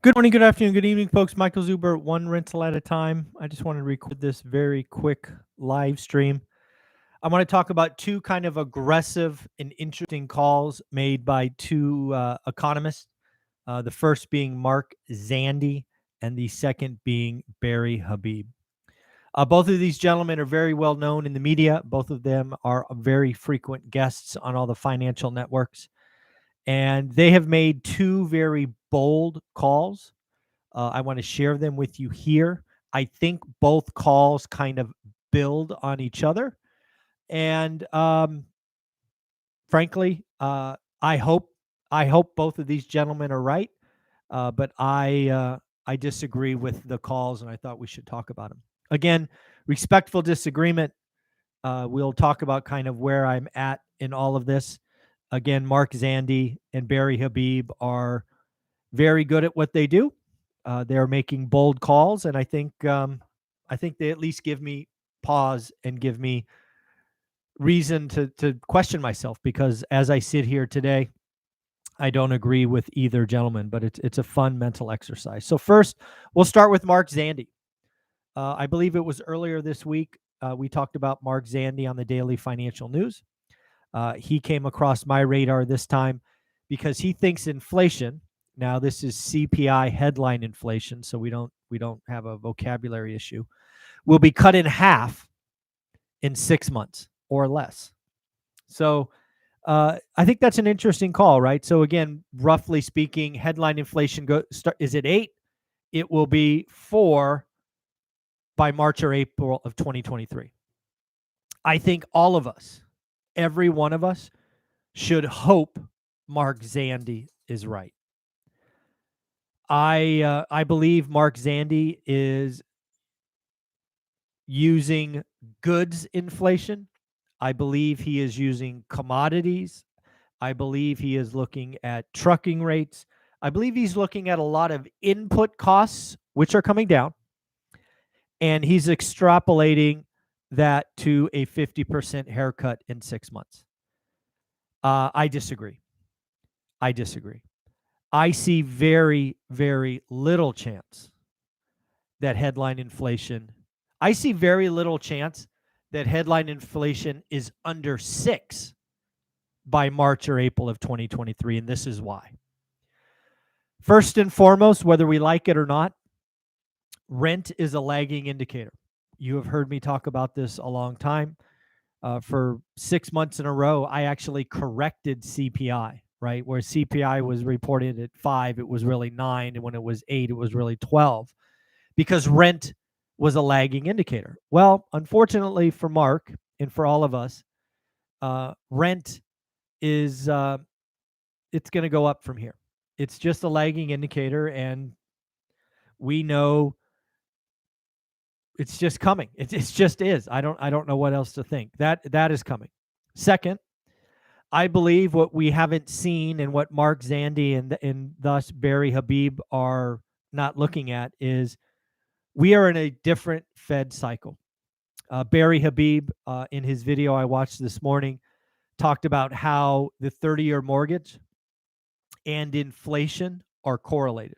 Good morning, good afternoon, good evening, folks. Michael Zuber, one rental at a time. I just want to record this very quick live stream. I want to talk about two kind of aggressive and interesting calls made by two economists. The first being Mark Zandi, and the second being Barry Habib. Both of these gentlemen are very well known in the media. Both of them are very frequent guests on all the financial networks. And they have made two very bold calls. I want to share them with you here. I think both calls kind of build on each other. And frankly, I hope both of these gentlemen are right. But I disagree with the calls, and I thought we should talk about them. Again, respectful disagreement. We'll talk about kind of where I'm at in all of this. Again, Mark Zandi and Barry Habib are very good at what they do. They're making bold calls, and I think they at least give me pause and give me reason to question myself, because as I sit here today, I don't agree with either gentleman, but it's a fun mental exercise. So first, we'll start with Mark Zandi. I believe it was earlier this week we talked about Mark Zandi on the Daily Financial News. He came across my radar this time because he thinks inflation. Now this is CPI headline inflation, so we don't have a vocabulary issue. Will be cut in half in 6 months or less. So I think that's an interesting call, right? So again, roughly speaking, headline inflation is at 8. It will be 4 by March or April of 2023. I think all of us, every one of us, should hope Mark Zandi is right. I believe Mark Zandi is using goods inflation. I believe he is using commodities. I believe he is looking at trucking rates. I believe he's looking at a lot of input costs, which are coming down, and he's extrapolating that to a 50% haircut in 6 months. I disagree. I see very, very little chance that headline inflation. I see very little chance that headline inflation is under 6 by March or April of 2023, and this is why. First and foremost, whether we like it or not, rent is a lagging indicator. You have heard me talk about this a long time. For 6 months in a row, I actually corrected CPI, right? Where CPI was reported at 5, it was really 9. And when it was 8, it was really 12, because rent was a lagging indicator. Well, unfortunately for Mark and for all of us, rent is it's going to go up from here. It's just a lagging indicator, and we know it's just coming. It just is. I don't know what else to think. That is coming. Second, I believe what we haven't seen and what Mark Zandi and thus Barry Habib are not looking at is we are in a different Fed cycle. Barry Habib, in his video I watched this morning, talked about how the 30-year mortgage and inflation are correlated.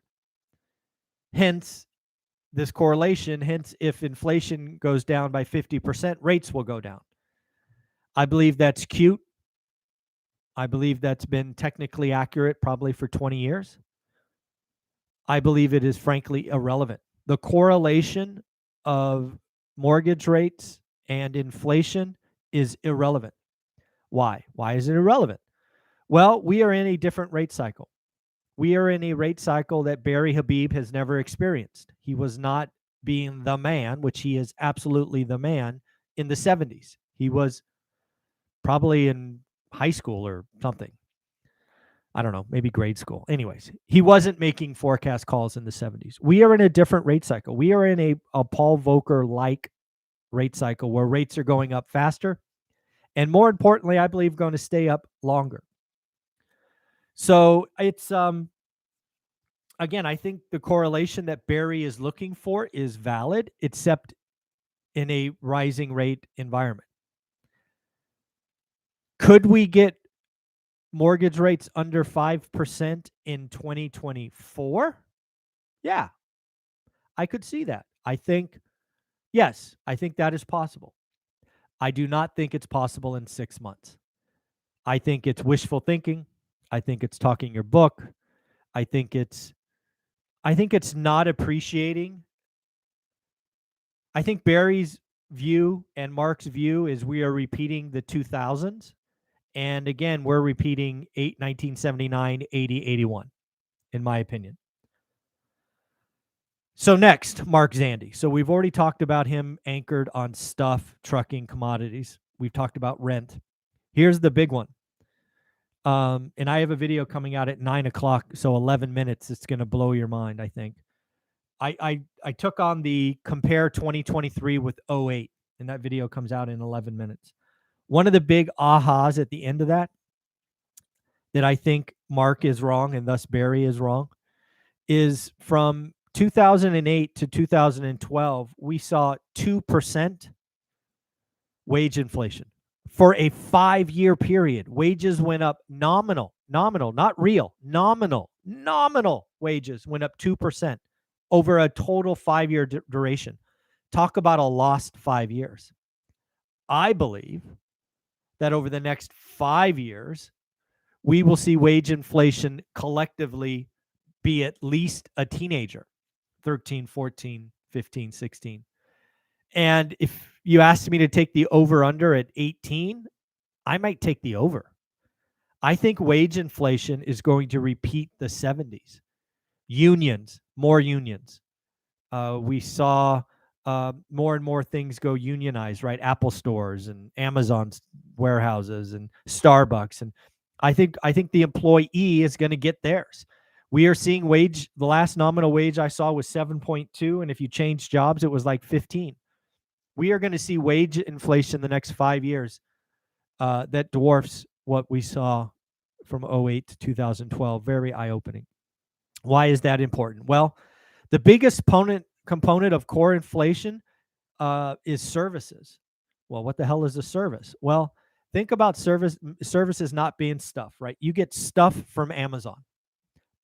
Hence, this correlation, if inflation goes down by 50%, rates will go down. I believe that's cute. I believe that's been technically accurate probably for 20 years. I believe it is frankly irrelevant. The correlation of mortgage rates and inflation is irrelevant. Why? Why is it irrelevant? Well, we are in a different rate cycle. We are in a rate cycle that Barry Habib has never experienced. He was not being the man, which he is absolutely the man, in the 70s. He was probably in high school or something. I don't know, maybe grade school. Anyways, he wasn't making forecast calls in the 70s. We are in a different rate cycle. We are in a Paul Volcker-like rate cycle where rates are going up faster, and more importantly, I believe going to stay up longer. So it's again, I think the correlation that Barry is looking for is valid, except in a rising rate environment. Could we get mortgage rates under 5% in 2024? Yeah, I could see that. I think, yes, I think that is possible. I do not think it's possible in 6 months. I think it's wishful thinking. I think it's talking your book. I think it's not appreciating. I think Barry's view and Mark's view is we are repeating the 2000s. And again, we're repeating 1979, 80, 81, in my opinion. So next, Mark Zandi. So we've already talked about him anchored on stuff, trucking, commodities. We've talked about rent. Here's the big one. And I have a video coming out at 9 o'clock, so 11 minutes. It's going to blow your mind, I think. I took on the compare 2023 with 08, and that video comes out in 11 minutes. One of the big ahas at the end of that I think Mark is wrong and thus Barry is wrong is from 2008 to 2012, we saw 2% wage inflation. For a 5-year period, wages went up nominal, not real, nominal wages went up 2% over a total 5-year duration. Talk about a lost 5 years. I believe that over the next 5 years, we will see wage inflation collectively be at least a teenager, 13, 14, 15, 16. And if you asked me to take the over-under at 18, I might take the over. I think wage inflation is going to repeat the 70s. Unions, more unions. We saw more and more things go unionized, right? Apple stores and Amazon's warehouses and Starbucks. And I think the employee is going to get theirs. We are seeing wage, the last nominal wage I saw was 7.2. And if you change jobs, it was like 15. We are going to see wage inflation the next 5 years that dwarfs what we saw from 08 to 2012. Very eye-opening. Why is that important? Well, the biggest component of core inflation is services. Well, what the hell is a service? Well, think about services not being stuff, right? You get stuff from Amazon,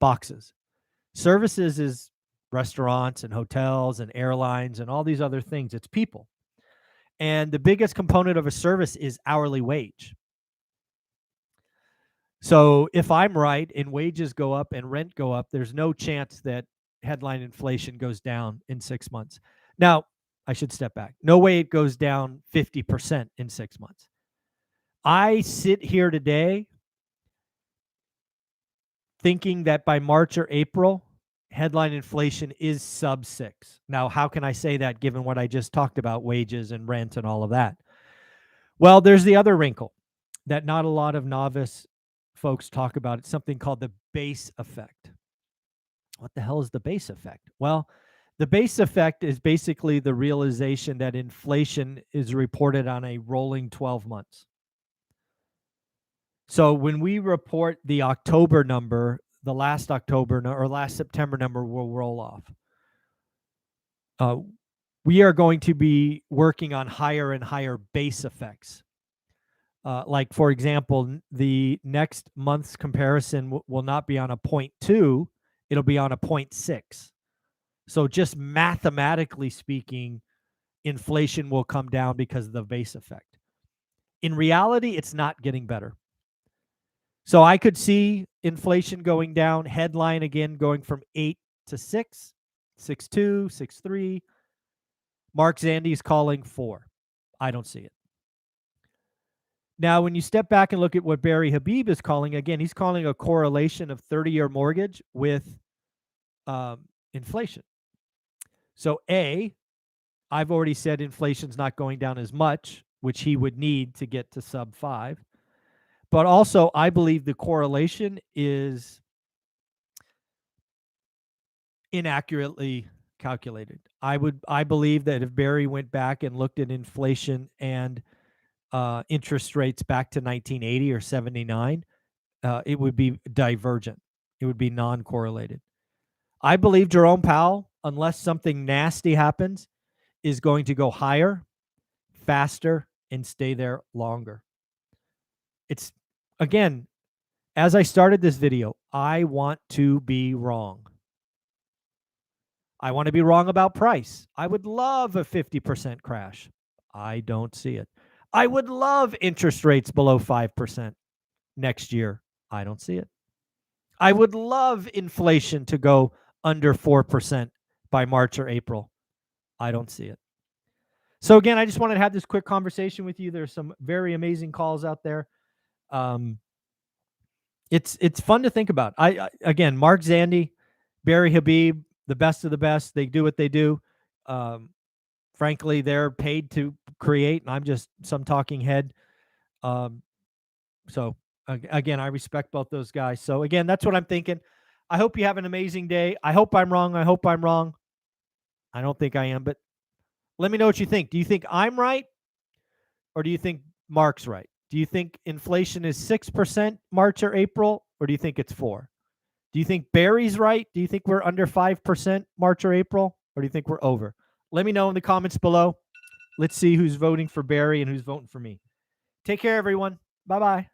boxes. Services is restaurants and hotels and airlines and all these other things. It's people. And the biggest component of a service is hourly wage. So if I'm right and wages go up and rent go up, there's no chance that headline inflation goes down in 6 months. Now, I should step back. No way it goes down 50% in 6 months. I sit here today thinking that by March or April, headline inflation is sub 6. Now, how can I say that given what I just talked about, wages and rent and all of that? Well, there's the other wrinkle that not a lot of novice folks talk about. It's something called the base effect. What the hell is the base effect? Well, the base effect is basically the realization that inflation is reported on a rolling 12 months. So when we report the October number, the last October or last September number will roll off. We are going to be working on higher and higher base effects. Like, for example, the next month's comparison will not be on a 0.2, it'll be on a 0.6. So just mathematically speaking, inflation will come down because of the base effect. In reality, it's not getting better. So I could see inflation going down, headline again going from 8 to 6, 6.2, 6.3. Mark Zandi's calling 4. I don't see it. Now, when you step back and look at what Barry Habib is calling, again, he's calling a correlation of 30-year mortgage with inflation. So I've already said inflation's not going down as much, which he would need to get to sub 5. But also, I believe the correlation is inaccurately calculated. I believe that if Barry went back and looked at inflation and interest rates back to 1980 or 79, it would be divergent. It would be non-correlated. I believe Jerome Powell, unless something nasty happens, is going to go higher, faster, and stay there longer. It's, again, as I started this video, I want to be wrong. I want to be wrong about price. I would love a 50% crash. I don't see it. I would love interest rates below 5% next year. I don't see it. I would love inflation to go under 4% by March or April. I don't see it. So again, I just wanted to have this quick conversation with you. There's some very amazing calls out there. It's fun to think about. Again, Mark Zandi, Barry Habib, the best of the best. They do what they do. Frankly, they're paid to create, and I'm just some talking head. So again, I respect both those guys. So again, that's what I'm thinking. I hope you have an amazing day. I hope I'm wrong. I hope I'm wrong. I don't think I am, but let me know what you think. Do you think I'm right, or do you think Mark's right? Do you think inflation is 6% March or April, or do you think it's 4%? Do you think Barry's right? Do you think we're under 5% March or April, or do you think we're over? Let me know in the comments below. Let's see who's voting for Barry and who's voting for me. Take care, everyone. Bye-bye.